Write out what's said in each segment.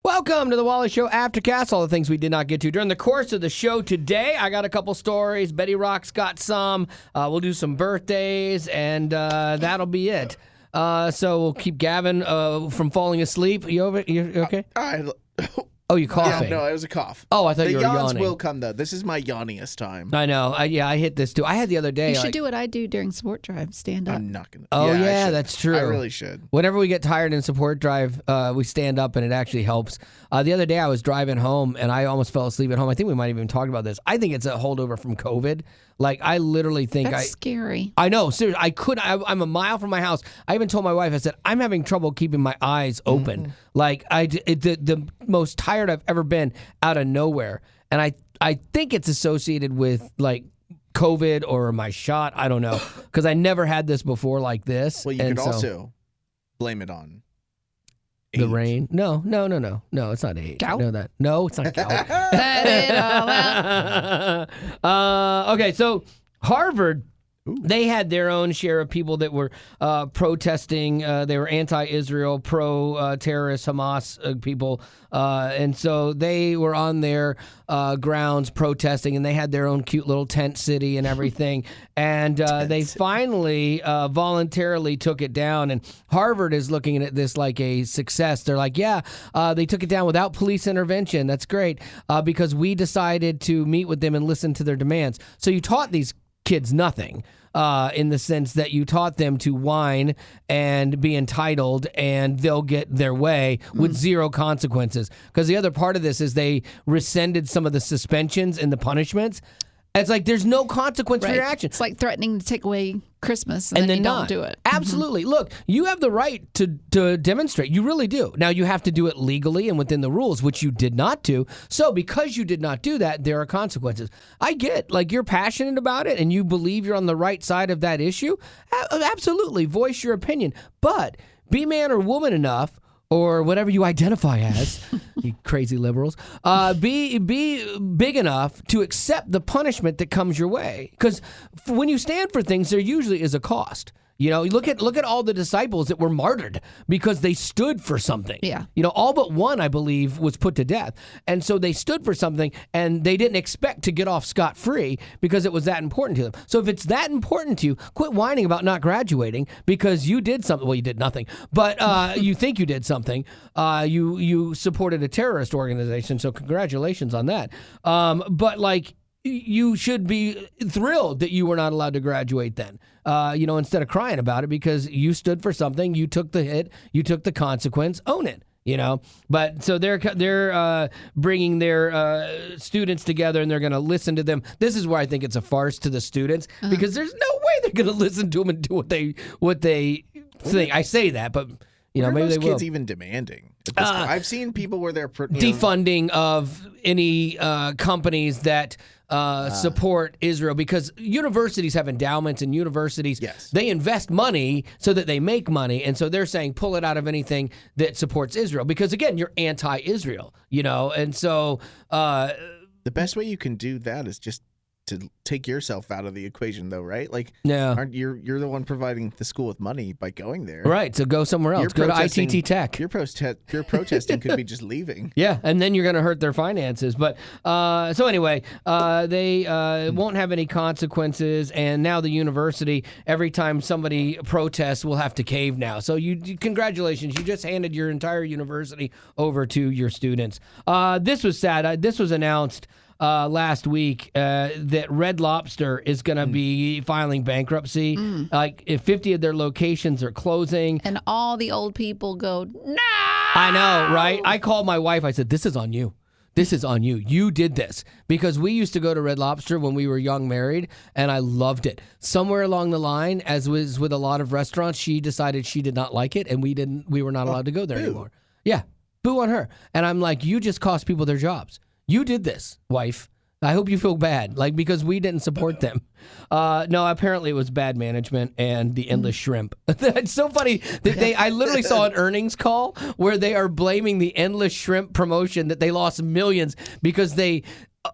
Welcome to the Wally Show Aftercast, all the things we did not get to during the course of the show today. I got a couple stories. Betty Rock's got some. We'll do some birthdays, and that'll be it. So we'll keep Gavin from falling asleep. You okay? Oh, you coughing? Yeah, no, it was a cough. Oh, I thought you were yawns yawning. will come, though. This is my yawniest time. I know. I hit this, too. I had the other day. You should do what I do during support drive, stand up. I'm not going to. Oh, I yeah, should. that's true. I really should. Whenever we get tired in support drive, we stand up, and it actually helps. The other day, I was driving home, and I almost fell asleep at home. I think we might have even talked about this. I think it's a holdover from COVID. Like, I literally think That's scary. I know. Seriously, I'm a mile from my house. I even told my wife, I said, I'm having trouble keeping my eyes open. Mm-hmm. Like, the most tired I've ever been out of nowhere. And I think it's associated with, like, COVID or my shot. I don't know. Because I never had this before like this. Well, you could also blame it on age. The rain? No, it's not age. Gout? No, it's not gout. Let it all out. Okay, so Harvard, they had their own share of people that were protesting. They were anti-Israel, pro-terrorist Hamas people. And so they were on their grounds protesting, and they had their own cute little tent city and everything. And they finally voluntarily took it down. And Harvard is looking at this like a success. They're like, yeah, they took it down without police intervention. That's great because we decided to meet with them and listen to their demands. So you taught these kids nothing in the sense that you taught them to whine and be entitled and they'll get their way with zero consequences. Because the other part of this is they rescinded some of the suspensions and the punishments. It's like there's no consequence for your actions. It's like threatening to take away Christmas and then you don't do it. Absolutely. Look, you have the right to demonstrate. You really do. Now, you have to do it legally and within the rules, which you did not do. So because you did not do that, there are consequences. I get, like, you're passionate about it and you believe you're on the right side of that issue. Absolutely. Voice your opinion. But be man or woman enough, or whatever you identify as, you crazy liberals, be big enough to accept the punishment that comes your way. Because when you stand for things, there usually is a cost. You know, look at all the disciples that were martyred because they stood for something. Yeah. You know, all but one, I believe, was put to death. And so they stood for something, and they didn't expect to get off scot-free because it was that important to them. So if it's that important to you, quit whining about not graduating because you did something. Well, you did nothing, but you think you did something. You supported a terrorist organization, so congratulations on that. But, like, you should be thrilled that you were not allowed to graduate then, instead of crying about it because you stood for something, you took the hit, you took the consequence, own it, But so they're bringing their students together and they're going to listen to them. This is where I think it's a farce to the students because there's no way they're going to listen to them and do what they think. I say that, but maybe they will. Kids even demanding. At this point. I've seen people where they're defunding of any companies that support Israel because universities have endowments and universities, they invest money so that they make money. And so they're saying pull it out of anything that supports Israel because, again, you're anti-Israel, And so the best way you can do that is just to take yourself out of the equation, though, right? Like, you're the one providing the school with money by going there, right? So go somewhere else. Go to ITT Tech. Your protesting could be just leaving. Yeah, and then you're going to hurt their finances. But so anyway, they won't have any consequences, and now the university, every time somebody protests, will have to cave now. So congratulations, you just handed your entire university over to your students. This was sad. This was announced last week that Red Lobster is going to be filing bankruptcy. Like, if 50 of their locations are closing. And all the old people go, no! I know, right? I called my wife. I said, this is on you. This is on you. You did this. Because we used to go to Red Lobster when we were young married, and I loved it. Somewhere along the line, as was with a lot of restaurants, she decided she did not like it, and we were not allowed to go there anymore. Yeah, boo on her. And I'm like, you just cost people their jobs. You did this, wife. I hope you feel bad, because we didn't support them. No, apparently it was bad management and the endless shrimp. It's so funny that I literally saw an earnings call where they are blaming the endless shrimp promotion that they lost millions because they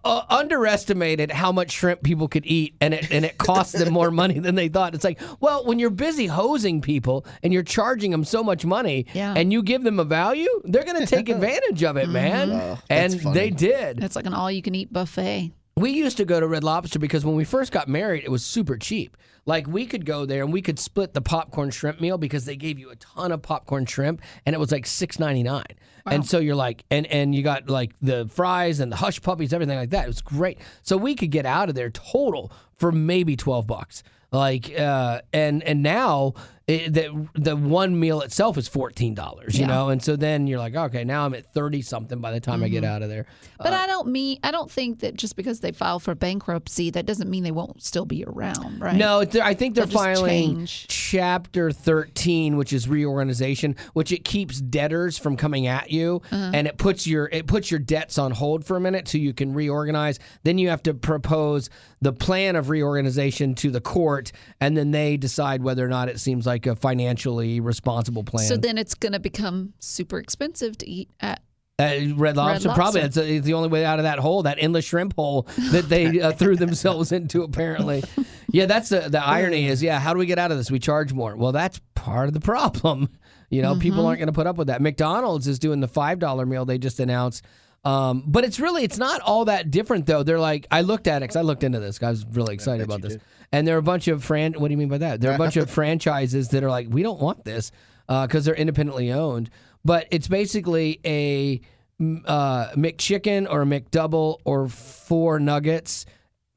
underestimated how much shrimp people could eat, and it cost them more money than they thought. It's like, well, when you're busy hosing people and you're charging them so much money, and you give them a value, they're going to take advantage of it, man. And they did. It's like an all-you-can-eat buffet. We used to go to Red Lobster because when we first got married, it was super cheap. Like, we could go there and we could split the popcorn shrimp meal because they gave you a ton of popcorn shrimp, and it was like $6.99. Wow. And so you're like, and you got like the fries and the hush puppies, everything like that. It was great. So we could get out of there total for maybe $12. Like, and now the one meal itself is $14, you know? And so then you're like, okay, now I'm at 30 something by the time I get out of there. But I don't think that just because they file for bankruptcy, that doesn't mean they won't still be around, right? No, I think they're filing change. Chapter 13, which is reorganization, which it keeps debtors from coming at you, and it puts your debts on hold for a minute so you can reorganize. Then you have to propose the plan of reorganization to the court, and then they decide whether or not it seems like a financially responsible plan. So then it's going to become super expensive to eat at Red Lobster. Probably. It's the only way out of that hole, that endless shrimp hole that they threw themselves into, apparently. Yeah, that's the irony is, how do we get out of this? We charge more. Well, that's part of the problem. You know, people aren't going to put up with that. McDonald's is doing the $5 meal they just announced. But it's not all that different, though. They're like, I looked at it because I looked into this. I was really excited about this. And there are a bunch of what do you mean by that? There are a bunch of franchises that are like, we don't want this because they're independently owned. But it's basically a McChicken or a McDouble or 4 nuggets,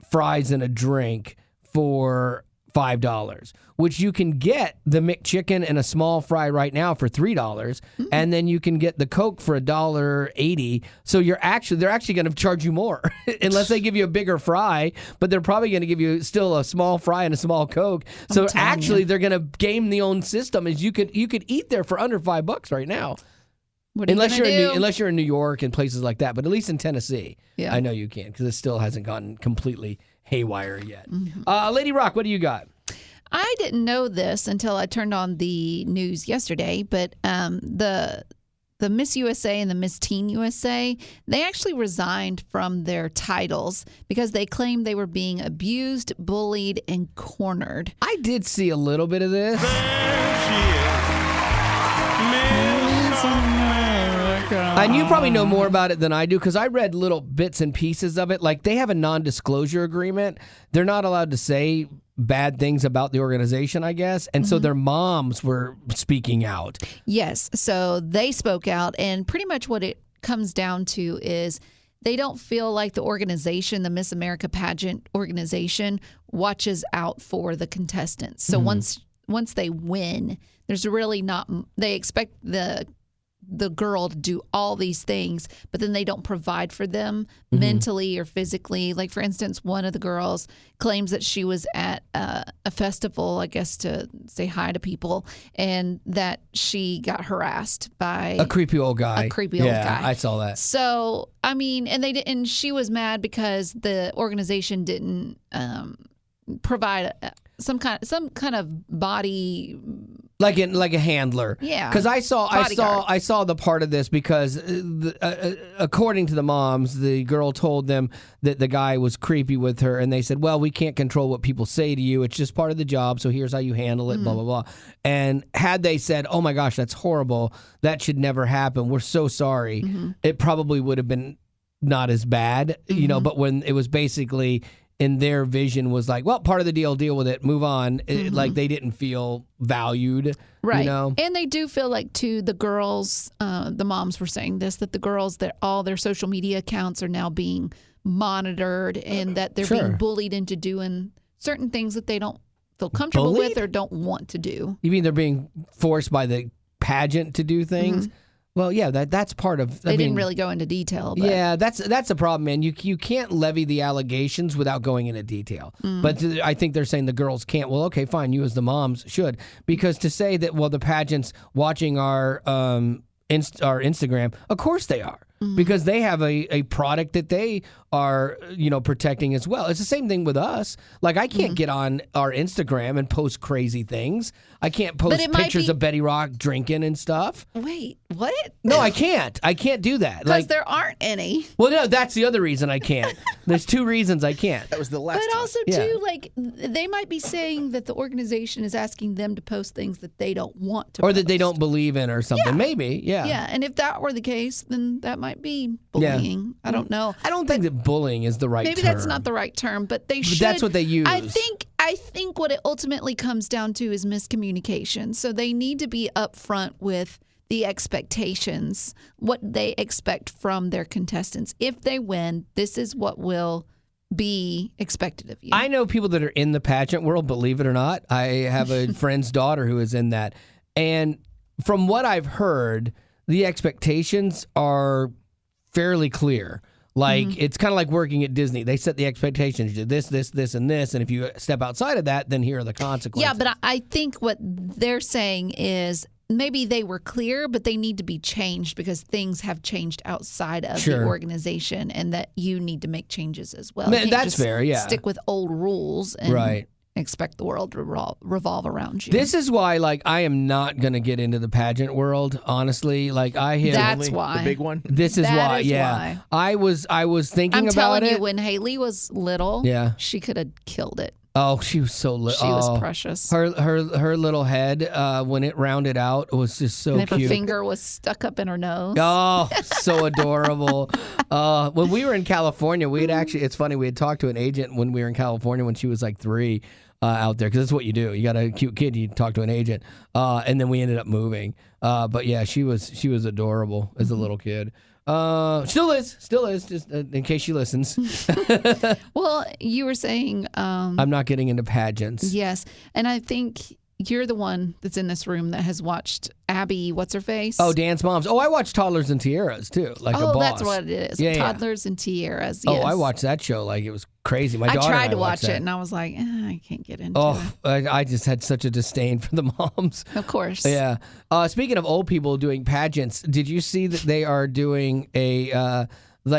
fries, and a drink for $5, which you can get the McChicken and a small fry right now for $3, and then you can get the Coke for $1.80. So they're actually going to charge you more unless they give you a bigger fry, but they're probably going to give you still a small fry and a small Coke. So actually, they're going to game the own system. As you could eat there for under $5 right now. Unless you're in New York and places like that, but at least in Tennessee, I know you can because it still hasn't gotten completely haywire yet. Lady Rock, what do you got? I didn't know this until I turned on the news yesterday, but the Miss USA and the Miss Teen USA, they actually resigned from their titles because they claimed they were being abused, bullied, and cornered. I did see a little bit of this. And you probably know more about it than I do because I read little bits and pieces of it. Like, they have a non-disclosure agreement. They're not allowed to say bad things about the organization, I guess. And so their moms were speaking out. Yes. So they spoke out. And pretty much what it comes down to is they don't feel like the organization, the Miss America pageant organization, watches out for the contestants. So once they win, there's really not – they expect the girl to do all these things, but then they don't provide for them mentally or physically. Like, for instance, one of the girls claims that she was at a festival, I guess, to say hi to people, and that she got harassed by a creepy old guy. Yeah, I saw that. So, I mean, and she was mad because the organization didn't provide some kind of body. Like a handler. Yeah. Because I saw the part of this because according to the moms, the girl told them that the guy was creepy with her, and they said, well, we can't control what people say to you. It's just part of the job, so here's how you handle it, blah, blah, blah. And had they said, oh my gosh, that's horrible, that should never happen, we're so sorry, it probably would have been not as bad, you know, but when it was basically in their vision was like, well, part of the deal with it, move on. Like, they didn't feel valued, right? You know? And they do feel like, too, the girls, the moms were saying this, that the girls, that all their social media accounts are now being monitored and that they're being bullied into doing certain things that they don't feel comfortable with or don't want to do. You mean they're being forced by the pageant to do things? Well, yeah, that's part of. They didn't really go into detail. But. Yeah, that's a problem, man. You can't levy the allegations without going into detail. But I think they're saying the girls can't. Well, okay, fine. You as the moms should, because to say that, well, the pageant's watching our Instagram, of course they are. because they have a product that they are, protecting as well. It's the same thing with us. Like, I can't get on our Instagram and post crazy things. I can't post pictures of Betty Rock drinking and stuff. Wait, what? No, I can't. I can't do that. Because there aren't any. Well, no, that's the other reason I can't. There's 2 reasons I can't. That was the last But time. also, too, like, they might be saying that the organization is asking them to post things that they don't want to Or post. that they don't believe in or something. Yeah. Maybe, yeah. Yeah, and if that were the case, then that might be bullying. I don't know. I don't think that bullying is the right Maybe term. that's not the right term, but they should. That's what they use. I think what it ultimately comes down to is miscommunication. So they need to be upfront with the expectations, what they expect from their contestants. If they win, this is what will be expected of you. I know people that are in the pageant world, believe it or not. I have a friend's daughter who is in that. And from what I've heard, the expectations are fairly clear. Like, it's kind of like working at Disney. They set the expectations. You do this, this, this, and this. And if you step outside of that, then here are the consequences. Yeah, but I think what they're saying is maybe they were clear, but they need to be changed because things have changed outside of the organization and that you need to make changes as well. Man, that's fair, yeah. Stick with old rules and expect the world to revolve around you. This is why, like, I am not going to get into the pageant world, honestly. Like, I have... That's why. The big one? This is why, why. I was thinking I'm about telling it. you, when Haley was little, she could have killed it. Oh, she was so little. She was precious. Her little head, when it rounded out, was just so and cute. Her finger was stuck up in her nose. Oh, so adorable. When we were in California, we had actually, it's funny, we had talked to an agent when we were in California when she was like 3 out there, because that's what you do. You got a cute kid, you talk to an agent. And then we ended up moving. But yeah, she was adorable as a little kid. Still is, just in case she listens. Well, you were saying... I'm not getting into pageants. Yes, and I think you're the one that's in this room that has watched Abby, what's-her-face? Oh, Dance Moms. Oh, I watch Toddlers and Tiaras, too, like a boss. Oh, that's what it is. Yeah, Toddlers and Tiaras, yes. Oh, I watched that show like it was crazy. My daughter I tried and to I watch watched it, and I was like, I can't get into it. I just had such a disdain for the moms. Of course. Yeah. Speaking of old people doing pageants, did you see that they are doing a...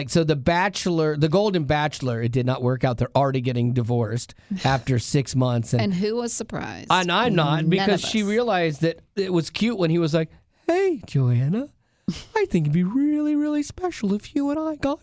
so the Bachelor, the Golden Bachelor, it did not work out. They're already getting divorced after 6 months. And who was surprised? I'm not, because she realized that it was cute when he was like, "Hey, Joanna, I think it'd be really, really special if you and I got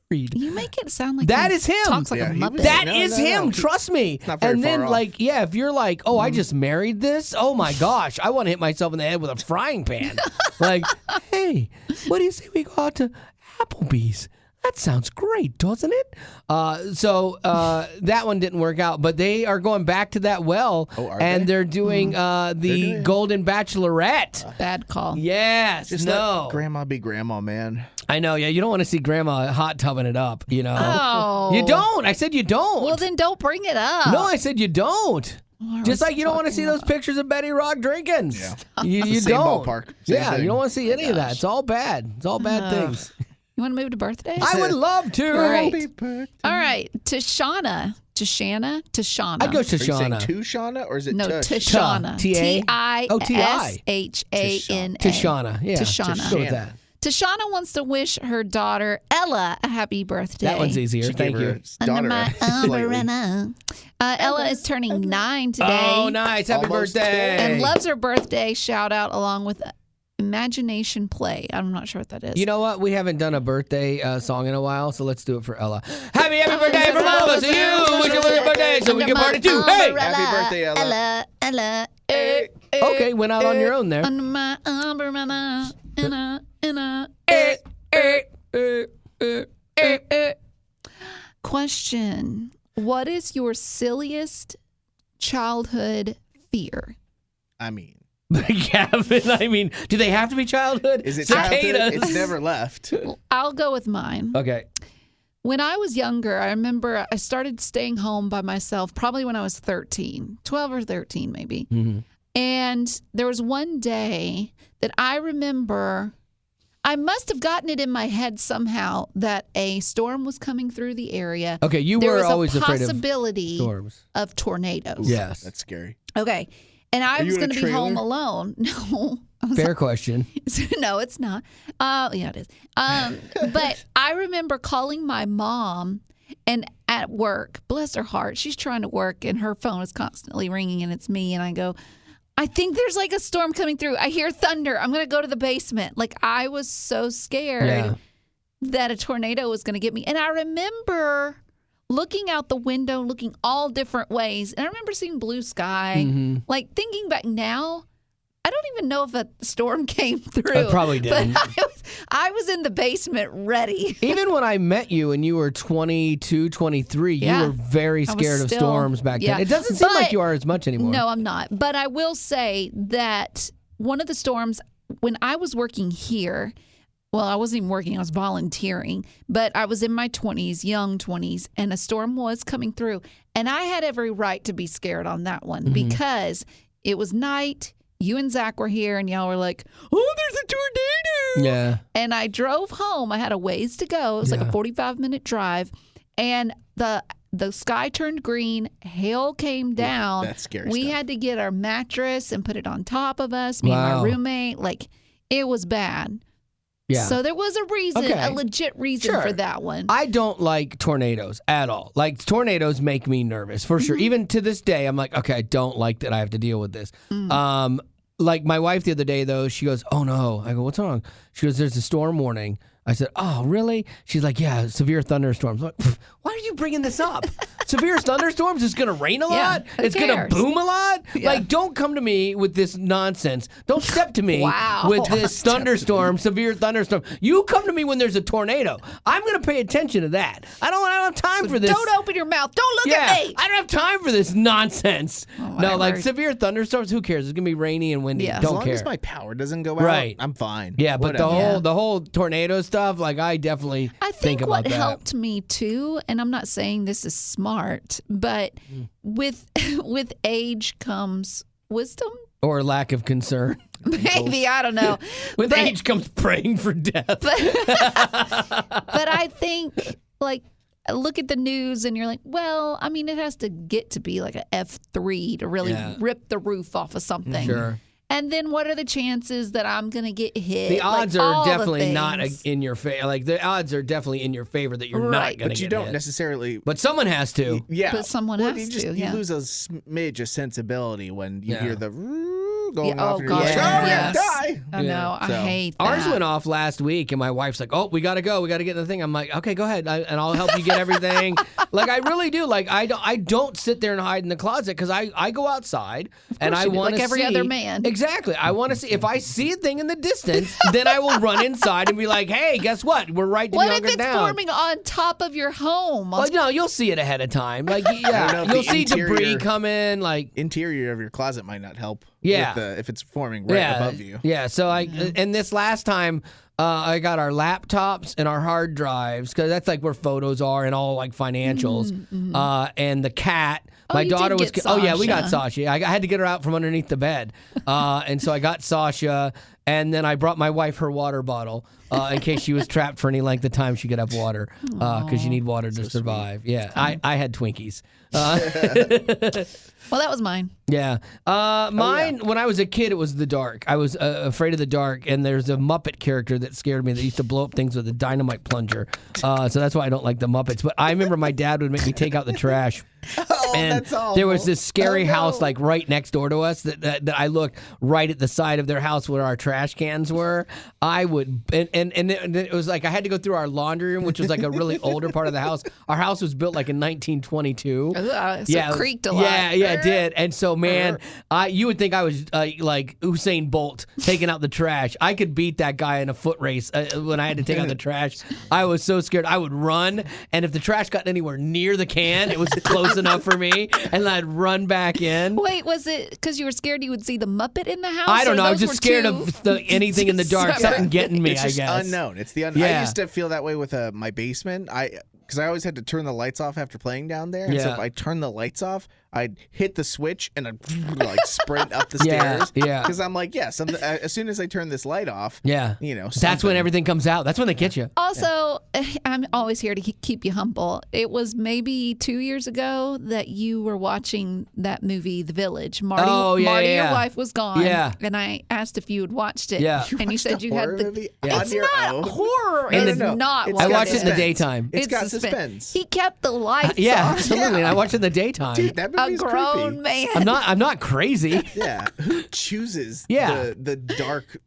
married." You make it sound like that is him. Talks like a Muppet. That is him. Trust me. Not very and then, far off. if you're like, "Oh, I just married this. Oh my gosh, I want to hit myself in the head with a frying pan." Like, hey, what do you say we go out to Applebee's? That sounds great, doesn't it? So that one didn't work out, but they are going back to that well, they're doing the Golden Bachelorette. Bad call. Yes, Just let grandma be grandma, man. I know, yeah. You don't want to see grandma hot tubbing it up, you know. Oh. You don't. I said you don't. Well, then don't bring it up. No, I said you don't. Just like you don't want to see those pictures of Betty Rock drinking. Yeah. You Same don't. ballpark. Yeah, thing. you don't want to see any of that. It's all bad. It's all bad things. You want to move to birthdays? I would love to. All right. Happy birthday. All right. Tashana. I go Are you saying Shashana. to Shauna or is it No, Tush? Tashana. T-A? Tishana. Tashana. Yeah. Tashana. Go with that. Tashana wants to wish her daughter Ella a happy birthday. That one's easier. She Thank gave her you. daughter Under a my slightly- umbrella. Ella is turning 9 today. Oh, nice. Happy Almost birthday. And loves her birthday shout out along with Imagination Play. I'm not sure what that is. You know what? We haven't done a birthday song in a while, so let's do it for Ella. Happy birthday from all of us to you. Wish you a birthday so we can party too. Hey! Happy birthday, Ella. Ella. Okay, went out on your own there. Under my umbrella. Question. What is your silliest childhood fear? I mean, Gavin, I mean, do they have to be childhood? is it Cicadas. childhood? It's never left. I'll go with mine. Okay. When I was younger, I remember I started staying home by myself probably when I was 13, 12 or 13 maybe. Mm-hmm. And there was one day that I remember I must have gotten it in my head somehow that a storm was coming through the area. Okay, you There were was always a afraid of possibility storms. of tornadoes. Yes. That's scary. Okay. And I Are was you in going a to be home trailer? alone. No, I Fair question. No, it's not. Yeah, it is. But I remember calling my mom and at work, bless her heart, she's trying to work and her phone is constantly ringing and it's me. And I go, I think there's like a storm coming through. I hear thunder. I'm going to go to the basement. Like I was so scared that a tornado was going to get me. And I remember looking out the window, looking all different ways. And I remember seeing blue sky. Mm-hmm. Like thinking back now, I don't even know if a storm came through. I probably didn't. But I was in the basement ready. Even when I met you and you were 22, 23, you were very scared of storms back then. It doesn't seem like you are as much anymore. No, I'm not. But I will say that one of the storms, when I was working here, well, I wasn't even working, I was volunteering, but I was in my 20s, young 20s, and a storm was coming through. And I had every right to be scared on that one because it was night. You and Zach were here, and y'all were like, oh, there's a tornado. Yeah. And I drove home. I had a ways to go. It was like a 45-minute drive. And the sky turned green. Hail came down. That's scary We stuff. had to get our mattress and put it on top of us, me and my roommate. Like, it was bad. Yeah. So there was a reason, a legit reason for that one. I don't like tornadoes at all. Like, tornadoes make me nervous, for sure. Even to this day, I'm like, okay, I don't like that I have to deal with this. Like, my wife the other day, though, she goes, oh, no. I go, what's wrong? She goes, there's a storm warning. I said, oh, really? She's like, yeah, severe thunderstorms. I'm like, why are you bringing this up? Severe thunderstorms? It's going to rain a lot? It's going to boom a lot? Yeah. Like, don't come to me with this nonsense. Don't step to me with this thunderstorm, severe thunderstorm. You come to me when there's a tornado. I'm going to pay attention to that. I don't have time for this. Don't open your mouth. Don't look at me. I don't have time for this nonsense. Oh, no, like severe thunderstorms, who cares? It's going to be rainy and windy. Yeah. Don't care. care. As long as my power doesn't go out, I'm fine. Yeah, but whatever. the whole tornado stuff, like I definitely think about that. What helped me too, and I'm not saying this is smart, but with age comes wisdom or lack of concern. Maybe, I don't know. With age comes praying for death. But I think, like, look at the news and you're like, well, I mean, it has to get to be like an F3 to really rip the roof off of something. Sure. And then what are the chances that I'm going to get hit? The odds are definitely not in your favor. Like, the odds are definitely in your favor that you're not going to get hit. But you don't necessarily. But someone has to. Yeah. But someone has to. You lose a smidge of sensibility when you hear the going off. Oh, gosh. Die. I know. I hate that. Ours went off last week, and my wife's like, oh, we got to go. We got to get in the thing. I'm like, okay, go ahead, and I'll help you get everything. Like, I really do. Like, I don't sit there and hide in the closet because I go outside, and I want to see. Like every other man. Exactly. I want to see. If I see a thing in the distance, then I will run inside and be like, hey, guess what? We're right to what be if it's down. forming on top of your home? Well, no, you'll see it ahead of time. Like, yeah, you'll see debris come in. Like, interior of your closet might not help. Yeah. If it's forming right above you. Yeah. So and this last time, I got our laptops and our hard drives because that's like where photos are and all like financials. And the cat. My daughter was. Sasha. Oh yeah, we got Sasha. I had to get her out from underneath the bed, and so I got Sasha, and then I brought my wife her water bottle in case she was trapped for any length of time. She could have water because you need water to survive. Sweet. Yeah, I had Twinkies. Well, that was mine. Yeah. Mine, when I was a kid, it was the dark. I was afraid of the dark, and there's a Muppet character that scared me that used to blow up things with a dynamite plunger. So that's why I don't like the Muppets. But I remember my dad would make me take out the trash. And that's awful. there was this scary house like right next door to us that I looked right at the side of their house where our trash cans were. I would, and it was like I had to go through our laundry room, which was like a really older part of the house. Our house was built like in 1922. So it creaked a lot. Yeah, it did. And so, man, you would think I was like Usain Bolt taking out the trash. I could beat that guy in a foot race when I had to take out the trash. I was so scared. I would run, and if the trash got anywhere near the can, it was close enough for me, and I'd run back in. Wait, was it because you were scared you would see the Muppet in the house? I don't know. I was just scared of anything in the dark, something getting me, it's just I guess. unknown. It's the unknown. I used to feel that way with my basement. Because I always had to turn the lights off after playing down there. And so if I turned the lights off, I'd hit the switch and I'd like sprint up the stairs. Yeah. Because I'm like, as soon as I turn this light off, that's when everything comes out. That's when they get you. Also, I'm always here to keep you humble. It was maybe 2 years ago that you were watching that movie, The Village. Marty, your wife was gone. Yeah. And I asked if you had watched it. Yeah. And you said you had the movie It's not horror. It's not. It's I what watched it it in the is. daytime. It's got suspense. He kept the lights Yeah, on. absolutely. And I watched it in the daytime. Dude, that A movie's grown creepy. man. I'm not crazy. Yeah. Who chooses the dark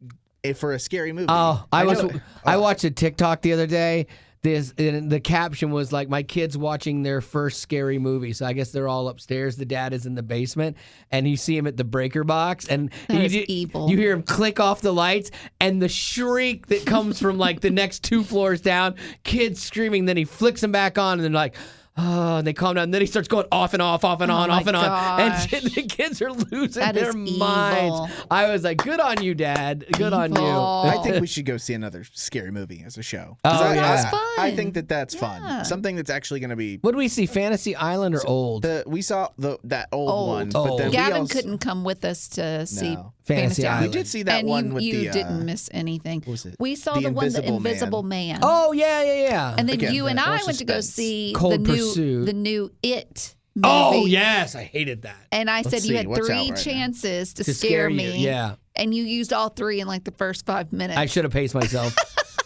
for a scary movie? Oh, I watched a TikTok the other day. The caption was like, my kids watching their first scary movie. So I guess they're all upstairs. The dad is in the basement, and you see him at the breaker box, and evil. You hear him click off the lights, and the shriek that comes from like the next 2 floors down, kids screaming. Then he flicks them back on, and then like, oh, and they calm down. And then he starts going off and off, off and on, off and on. And the kids are losing their minds. I was like, good on you, Dad. Good on you. I think we should go see another scary movie as a show. That was fun. I think that's fun. Something that's actually going to be. What did we see? Fantasy Island or old? We saw that old one. But then Gavin couldn't come with us to see Fantasy Island. We did see that and one with you the. didn't miss anything. What was it? We saw the Invisible Man. Oh, yeah. And then Again, you and I more went to go suspense. see Cold Pursuit. the new It movie. Oh, yes. I hated that. And I said you see, had what's 3 out right chances to To scare you. me. Yeah. And you used all 3 in like the first 5 minutes. I should have paced myself.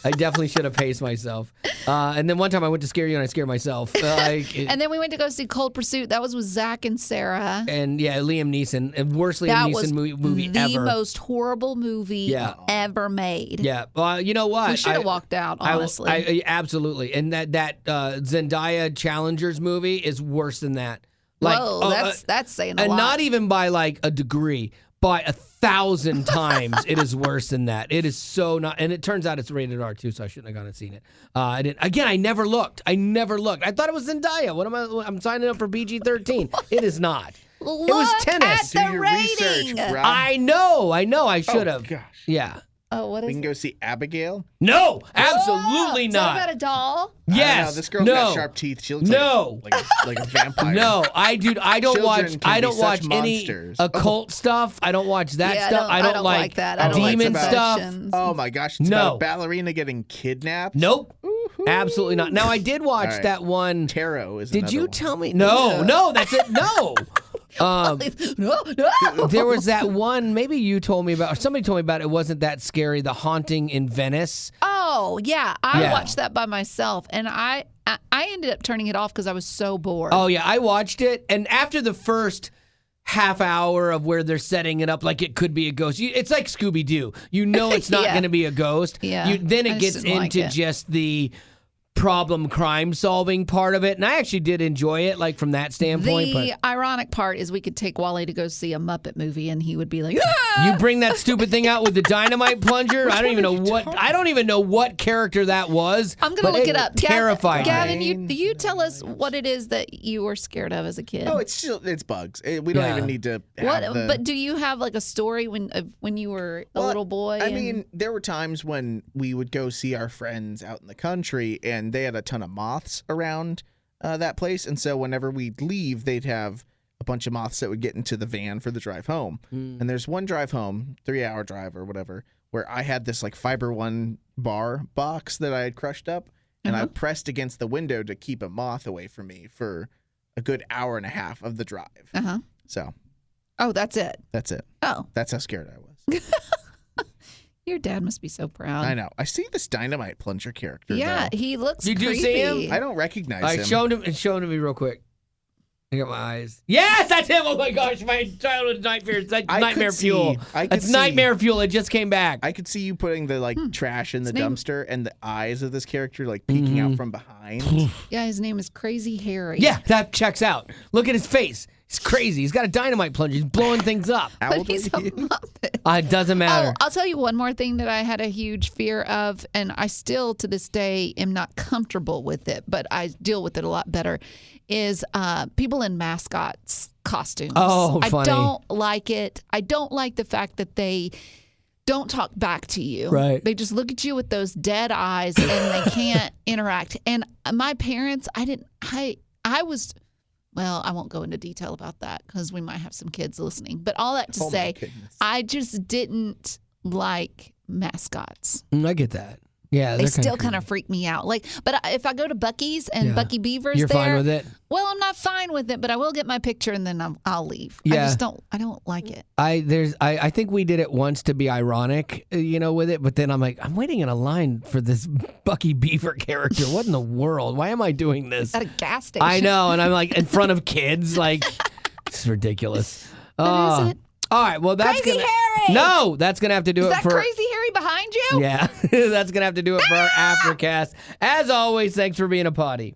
I definitely should have paced myself. And then one time I went to scare you and I scared myself. And then we went to go see Cold Pursuit. That was with Zach and Sarah. And yeah, Liam Neeson. And worst Liam Neeson movie the ever. most horrible movie ever made. Yeah. Well, you know what? We should have walked out, honestly. I absolutely. And that Zendaya Challengers movie is worse than that. Like, whoa, that's saying a lot. And not even by like a degree. By 1,000 times, it is worse than that. It is so not, and it turns out it's rated R too, so I shouldn't have gone and seen it. I didn't. Again, I never looked. I thought it was Zendaya. What am I? I'm signing up for PG-13. It is not. Look it was tennis. at the your rating. research, Rob. I know. I should have. Gosh. Yeah. Oh, what is We can go see Abigail. No, absolutely Is that not. about a doll? Yes. This girl's got sharp teeth. She looks like a vampire. No, I don't Children can be watch such any monsters. occult stuff. I don't watch that Yeah, stuff. I don't like that. I don't like demon stuff. possessions. Oh my gosh! It's about a ballerina getting kidnapped. Nope. Absolutely not. Now I did watch right. that one. Tarot is. Did you one. tell me? No, that's it. No. No. There was that one. Maybe you told me about, or somebody told me about. It wasn't that scary. The Haunting in Venice. Oh, yeah. I watched that by myself, and I ended up turning it off because I was so bored. Oh yeah, I watched it, and after the first half hour of where they're setting it up like it could be a ghost, it's like Scooby-Doo. You know it's not going to be a ghost. Yeah. Then it gets into just the problem crime solving part of it, and I actually did enjoy it, like from that standpoint. The ironic part is we could take Wally to go see a Muppet movie, and he would be like, you bring that stupid thing out with the dynamite plunger. I don't even know what character that was. I'm gonna look it up. Terrified. Gavin, you tell us what it is that you were scared of as a kid. Oh, it's bugs. We don't even need to. But do you have like a story when you were a little boy? I mean, there were times when we would go see our friends out in the country, and they had a ton of moths around that place, and so whenever we'd leave, they'd have a bunch of moths that would get into the van for the drive home. And there's one drive home, 3-hour drive or whatever, where I had this like Fiber One bar box that I had crushed up, and I pressed against the window to keep a moth away from me for a good hour and a half of the drive. So. Oh, that's it. That's it. Oh. That's how scared I was. Your dad must be so proud. I know. I see this dynamite plunger character. Yeah, though. he looks You do creepy. see him? I don't recognize him. Show him to me real quick. I got my eyes. Yes, that's him. Oh my gosh, my childhood nightmare. It's like nightmare fuel. It's nightmare fuel. It just came back. I could see you putting the trash in the dumpster, and the eyes of this character like peeking out from behind. Yeah, his name is Crazy Harry. Yeah, that checks out. Look at his face. He's crazy. He's got a dynamite plunger. He's blowing things up. How But old he's were a you? Muppet. It doesn't matter. Oh, I'll tell you one more thing that I had a huge fear of, and I still to this day am not comfortable with it, but I deal with it a lot better, is people in mascots costumes. Oh, funny. I don't like it. I don't like the fact that they don't talk back to you. Right. They just look at you with those dead eyes and they can't interact. And my parents, I was Well, I won't go into detail about that because we might have some kids listening. But all that to Oh, my say, goodness. I just didn't like mascots. I get that. Yeah, They still kind of freak me out. But if I go to Buc-ee's and Yeah. Bucky Beaver's You're there, fine with it? well, I'm not fine with it, but I will get my picture and then I'll leave. Yeah. I don't like it. I think we did it once to be ironic, with it, but then I'm like, I'm waiting in a line for this Bucky Beaver character. What in the world? Why am I doing this? At a gas station. I know, and I'm like in front of kids, like it's ridiculous. But is it? All right, well that's Crazy gonna Harry! No, that's gonna have to do Is it that for Crazy Harry behind you? Yeah, that's gonna have to do it for our Aftercast. As always, thanks for being a potty.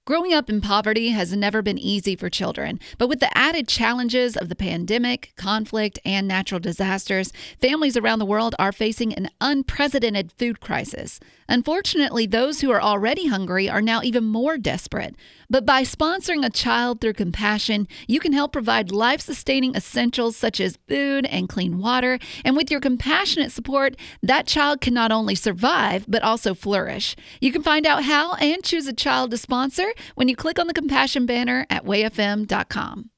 Growing up in poverty has never been easy for children, but with the added challenges of the pandemic, conflict, and natural disasters, families around the world are facing an unprecedented food crisis. Unfortunately, those who are already hungry are now even more desperate. But by sponsoring a child through compassion, you can help provide life-sustaining essentials such as food and clean water. And with your compassionate support, that child can not only survive, but also flourish. You can find out how and choose a child to sponsor when you click on the compassion banner at wayfm.com.